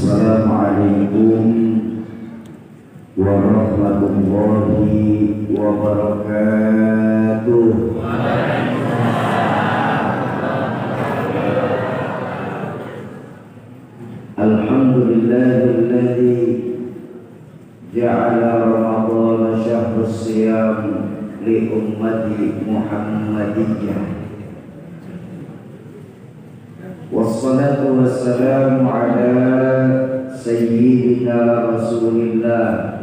Assalamualaikum warahmatullahi wabarakatuh. Alhamdulillahilladzi ja'ala Ramadhana syahrus siyam li ummati Muhammadiyyah. Wassalatu wassalamu ala sayyidina Rasulillah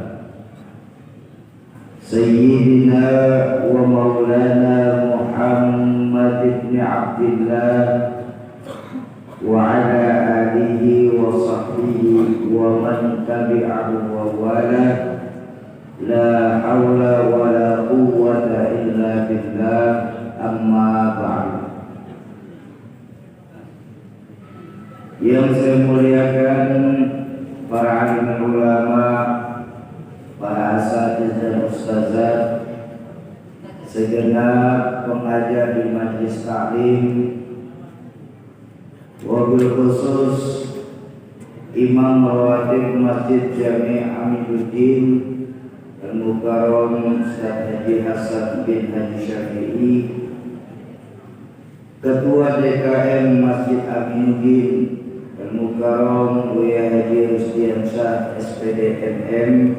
sayyidina wa maulana Muhammad ibn Abdillah wa ala alihi wa sahbihi wa man tabi'ahu wa wala. La hawla wa la quwwata illa billah, amma ba'd. Yang saya muliakan para alim ulama, para asatidzah dan ustazah, segenap pengajar di majlis taklim, wabil khusus Imam Rawatib Masjid Jami' Aminuddin Al-Mukarram Ustaz Haji Hasan bin Haji Syafi'i, Ketua DKM Masjid Aminuddin Al-Mukarram Buya Haji Rusdiansyah SPD MM.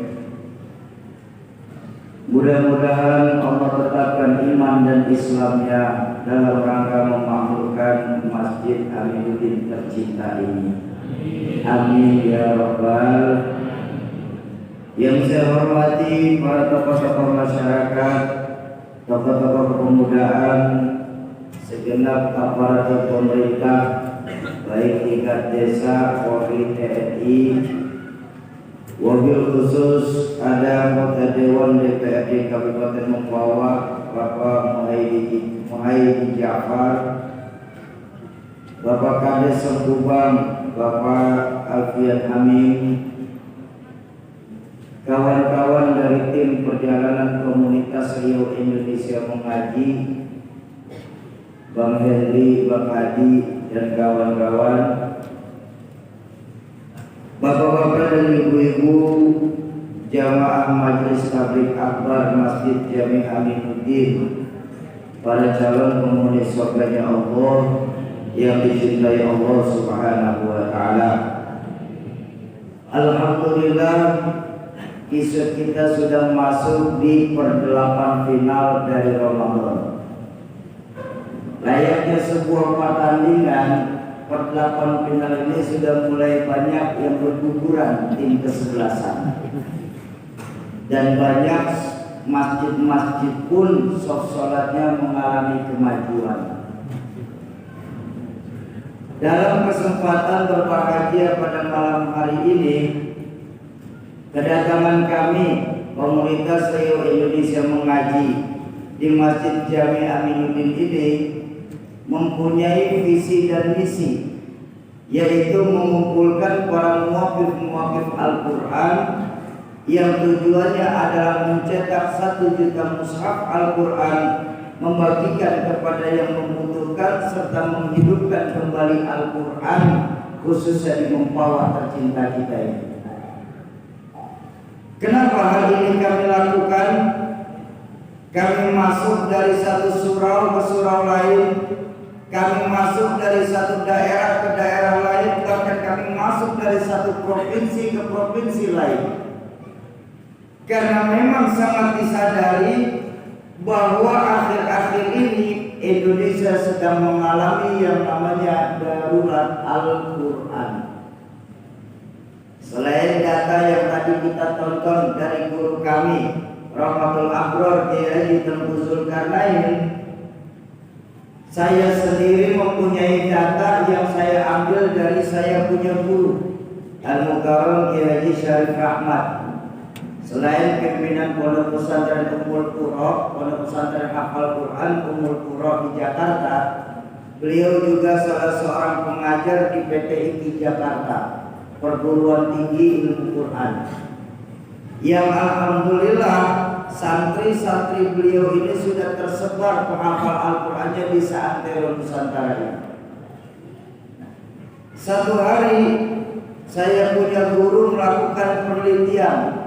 Mudah-mudahan Allah tetapkan iman dan Islamnya dalam rangka memakmurkan Masjid Aminuddin tercinta ini. Amin ya rabbal. Yang saya hormati para tokoh-tokoh masyarakat, tokoh-tokoh kepemudaan, segenap aparatur pemerintah, baik tingkat desa, Polri, TNI, wabil khusus ada anggota Dewan DPRD Kabupaten Mempawah, Bapak Muhaidi Ja'far, Bapak Kades Sengkubang, Bapak Alfian Amin, kawan-kawan dari tim perjalanan komunitas Riau Indonesia Mengaji, Bang Henry, Bang Adi, dan kawan-kawan, bapak-bapak dan ibu-ibu jamaah Majelis Tabligh Akbar Masjid Jami' Aminuddin, para calon penghuni surganya Allah yang dicintai Allah Subhanahu wa taala. Alhamdulillah, kisah kita sudah masuk di perdelapan final dari Ramadan. Layaknya sebuah pertandingan, perdelapan final ini sudah mulai banyak yang berguguran tim kesebelasan, dan banyak masjid-masjid pun sholatnya mengalami kemajuan. Dalam kesempatan berbahagia pada malam hari ini, kedatangan kami komunitas Riau Indonesia Mengaji di Masjid Jami' Aminuddin ini mempunyai visi dan misi, yaitu mengumpulkan para muwaqif Al-Quran yang tujuannya adalah mencetak 1 juta mushaf Al-Quran, membagikan kepada yang membutuhkan, serta menghidupkan kembali Al-Quran khususnya di Mempawah tercinta kita ini. Kenapa hal ini kami lakukan? Kami masuk dari satu surau ke surau lain, kami masuk dari satu daerah ke daerah lain, bahkan kami masuk dari satu provinsi ke provinsi lain. Karena memang sangat disadari bahwa akhir-akhir ini Indonesia sedang mengalami yang namanya darurat Al-Quran. Selain data yang tadi kita tonton dari guru kami Rahmatul Abror Kiai Haji Tengku Zulkarnain, saya sendiri mempunyai data yang saya ambil dari saya punya guru Al-Mukarram Kiai Haji Syarif Rahmat. Selain pimpinan Pondok Pesantren Ummul Qura, Pondok Pesantren Hafal Quran Ummul Qura di Jakarta, beliau juga salah seorang pengajar di PTIQ Jakarta, Perguruan Tinggi Ilmu Quran, yang alhamdulillah santri-santri beliau ini sudah tersebar penghafal Al-Qurannya di seantero Nusantara ini. Satu hari saya punya guru melakukan penelitian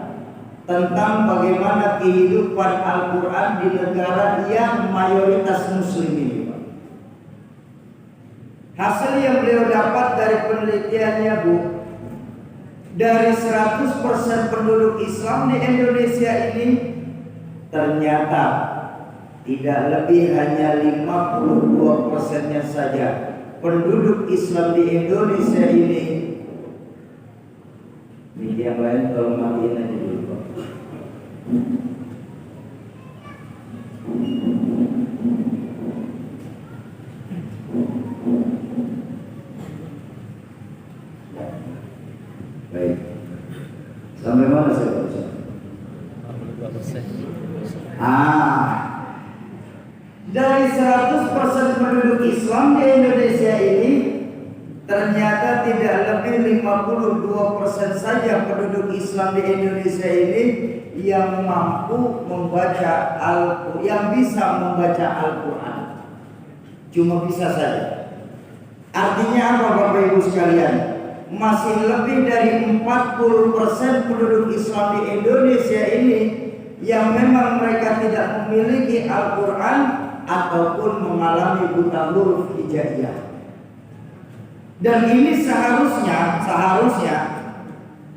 tentang bagaimana kehidupan Al-Quran di negara yang mayoritas muslim ini. Hasil yang beliau dapat dari penelitiannya, Bu, dari 100% penduduk Islam di Indonesia ini, ternyata tidak lebih hanya 52%-nya saja penduduk Islam di Indonesia ini. Ini yang lain tolong matiin aja dulu, Pak. Baik. Sampai mana saya baca? Dari 100% penduduk Islam di Indonesia ini, ternyata tidak lebih 52% saja penduduk Islam di Indonesia ini yang mampu membaca Al-Quran, yang bisa membaca Al-Quran. Cuma bisa saja. Artinya apa, Bapak Ibu sekalian? Masih lebih dari 40% penduduk Islam di Indonesia ini yang memang mereka tidak memiliki Al-Quran ataupun mengalami buta huruf hijaiyah. Dan ini seharusnya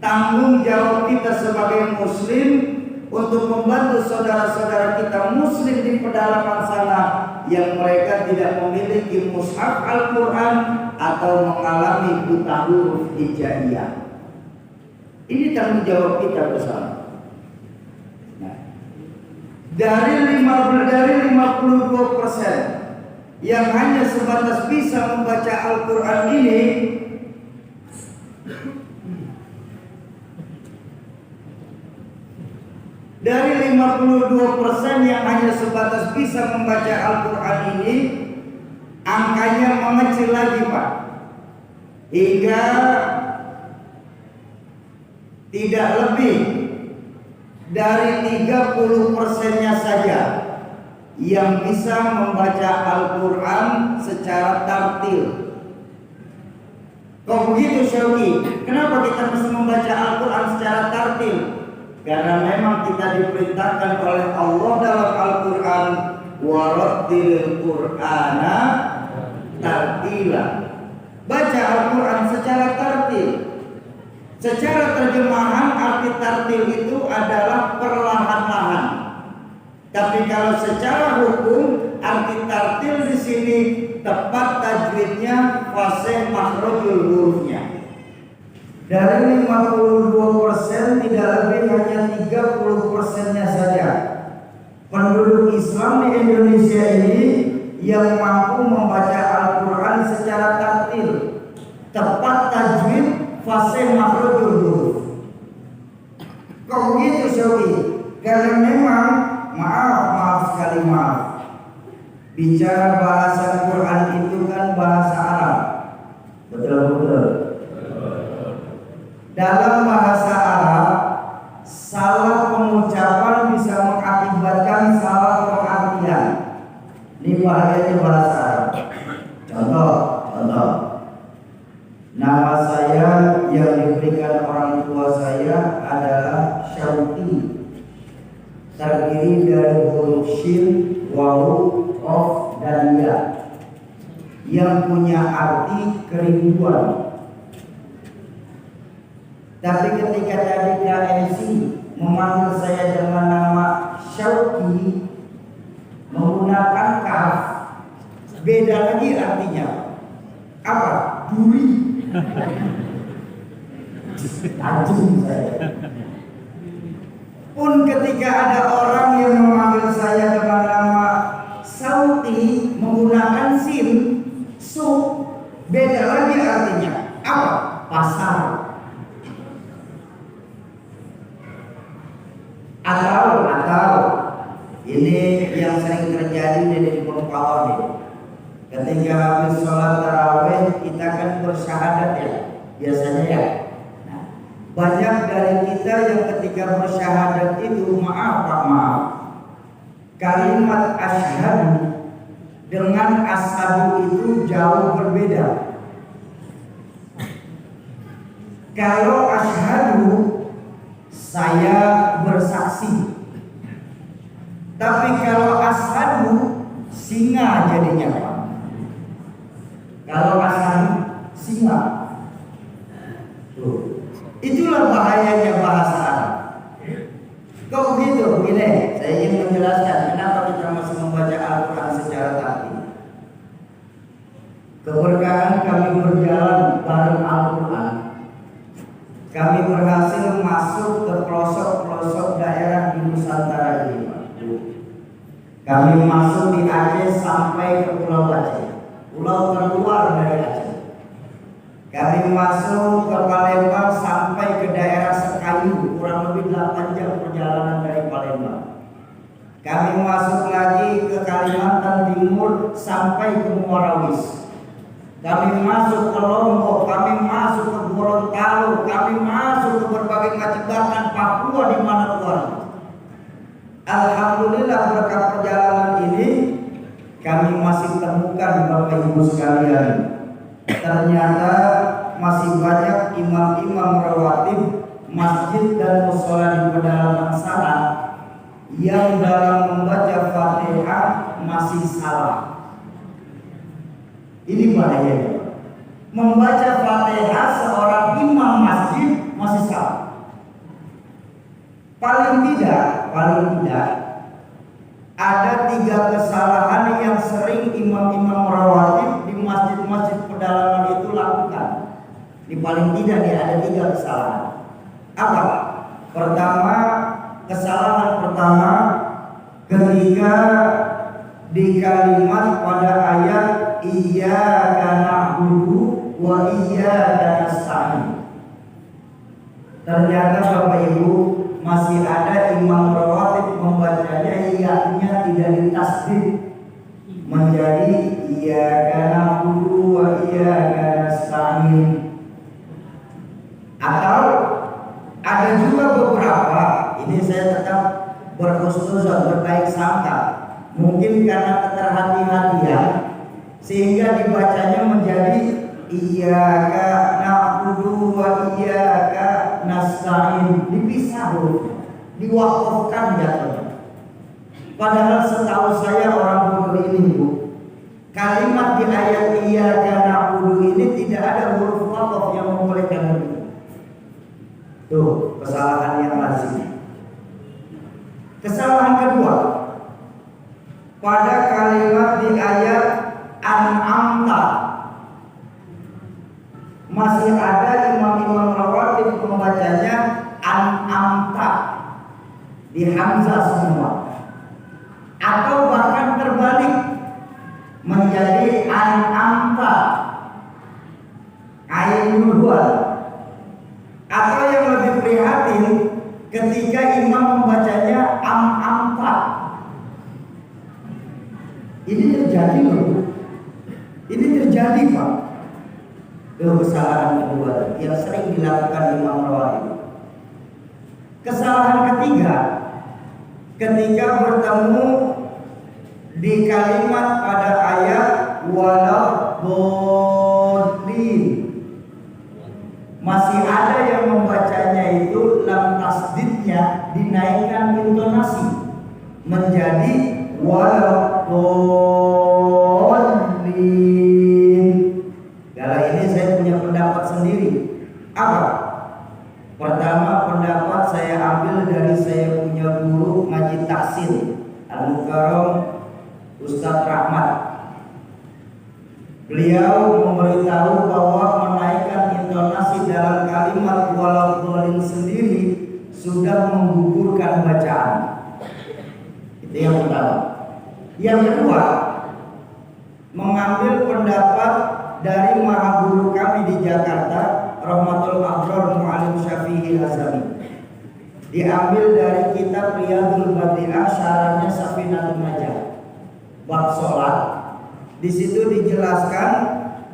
tanggung jawab kita sebagai muslim untuk membantu saudara-saudara kita muslim di pedalaman sana yang mereka tidak memiliki mushaf Al-Quran atau mengalami buta huruf hijaiyah. Ini tanggung jawab kita bersama. Nah, dari 52% yang hanya sebatas bisa membaca Al-Quran ini, dari 52% yang hanya sebatas bisa membaca Al-Quran ini, angkanya mengecil lagi, Pak, hingga tidak lebih dari 30%-nya saja yang bisa membaca Al-Quran secara tartil. Kok begitu, Syauqi? Kenapa kita mesti membaca Al-Quran secara tartil? Karena memang kita diperintahkan oleh Allah dalam Al-Quran, warattilil Qur'ana tartila. Baca Al-Quran secara tartil. Secara terjemahan arti tartil itu adalah perlahan-lahan. Tapi kalau secara hukum arti tartil di sini tepat tajwidnya, fase makhrajul hurufnya. Dari 52% tidak lebih hanya 30%-nya saja penduduk Islam di Indonesia ini yang mampu membaca Al-Quran secara tartil, tepat tajwid, fase makhrajul huruf. Kok begitu, Syauqi? Karena memang maaf sekali, bicara bahasa Quran itu kan bahasa Arab. Betul. Dalam bahasa Arab, salah pengucapan bisa mengakibatkan salah pengertian. Ini bahayanya bahasa Arab. Contoh. Nama saya yang diberikan orang tua saya adalah Syauqi, terdiri dari huruf shin, wawu, qaf, dan ya, yang punya arti kerinduan. Tapi ketika tadi KMC memanggil saya dengan nama Syauqi menggunakan kaf, beda lagi artinya. Apa? Duri. Tajam saya. Pun ketika ada orang yang memanggil saya dengan nama Sauti menggunakan sin, su, beda lagi artinya. Apa? Pasar. Atau ini yang sering terjadi di Purwokerto nih. Ketika habis sholat tarawih kita kan bersyahadat ya, biasanya ya. Nah, banyak dari kita yang ketika bersyahadat itu maaf, kalimat asyhadu dengan asyhadu itu jauh berbeda. Kalau asyhadu saya bersaksi. Tapi kalau asyhadu singa jadinya Pak. Kalau asyhadu singa. Tuh. Itulah bahayanya bahasa Arab. Kok begitu? Begini, saya ingin menjelaskan kenapa kita masih membaca Al-Quran secara tertib. Keberkahan kami berjalan bareng Al-Quran. Kami berhasil masuk ke pelosok-pelosok daerah di Nusantara ini, Pak. Kami masuk di Aceh sampai ke Pulau Aceh, pulau terluar dari Aceh. Kami masuk ke Palembang sampai ke daerah Sekayu, kurang lebih 8 jam perjalanan dari Palembang. Kami masuk lagi ke Kalimantan Timur sampai ke Muarawis. Kami masuk ke Lombok, kami masuk ke Gorontalo, kami masuk ke berbagai macam bahkan Papua di mana luar. Alhamdulillah berkat perjalanan ini kami masih temukan Bapak Ibu sekalian. Ternyata masih banyak imam-imam rawatib masjid dan mushola di pedalaman sana yang dalam membaca Fatihah masih salah. Ini bahayanya. Membaca Fatihah seorang imam masjid masih salah. Paling tidak ada 3 kesalahan yang sering imam-imam rawatib di masjid-masjid pedalaman itu lakukan. Di paling tidak ada 3 kesalahan. Apa? Kesalahan pertama ketika di kalimat pada ayat iyyaka na'budu wa iyyaka nasta'in. Ternyata Bapak Ibu masih ada imam rawatib membacanya iya-nya tidak ditasdid menjadi iyyaka na'budu wa iyyaka nasta'in. Atau ada juga beberapa, ini saya tetap berhusnuzon, berbaik sangka, mungkin karena keterhati-hatian sehingga dibacanya menjadi iyyaka na'budu wa iyyaka nasta'in, dipisah dulu, diwakafkan jatuhnya. Padahal setahu saya orang bodoh ini Bu, kalimat di ayat iyyaka na'budu ini tidak ada huruf wakaf yang membolehkan itu. Tuh, kesalahan yang lazim. Kesalahan kedua, pada kalimat di ayat an'amta masih ada imam-imam rawatib membacanya an'amta di hamzah semua, atau bahkan terbalik menjadi an'amta ain dua. Atau yang lebih prihatin ketika imam membacanya amta. Ini terjadi loh. Ini terjadi Pak. Kesalahan kedua yang sering dilakukan imam rawatib. Kesalahan ketiga ketika bertemu di kalimat pada ayat waladhdallin, masih ada yang membacanya itu lam tasdidnya dinaikkan intonasi menjadi waladhdallin. Kalau ini saya punya pendapat sendiri. Apa? Pertama, pendapat saya ambil dari saya punya guru ngaji tahsin Al-Mukarram Ustadz Rahmat. Beliau memberitahu bahwa menaikkan intonasi dalam kalimat waladhdallin sendiri sudah menggugurkan bacaan. Itu yang pertama. Yang kedua, mengambil pendapat dari mahaguru kami di Jakarta, Rahmatul Abrar Mu'alim Syafi'i Azami. Diambil dari kitab Riyadul Badi'ah syarahnya Safinatul Najah. Bab sholat. Di situ dijelaskan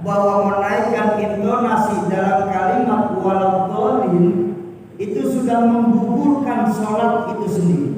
bahwa menaikkan intonasi dalam kalimat waladhdallin itu sudah menggugurkan sholat itu sendiri.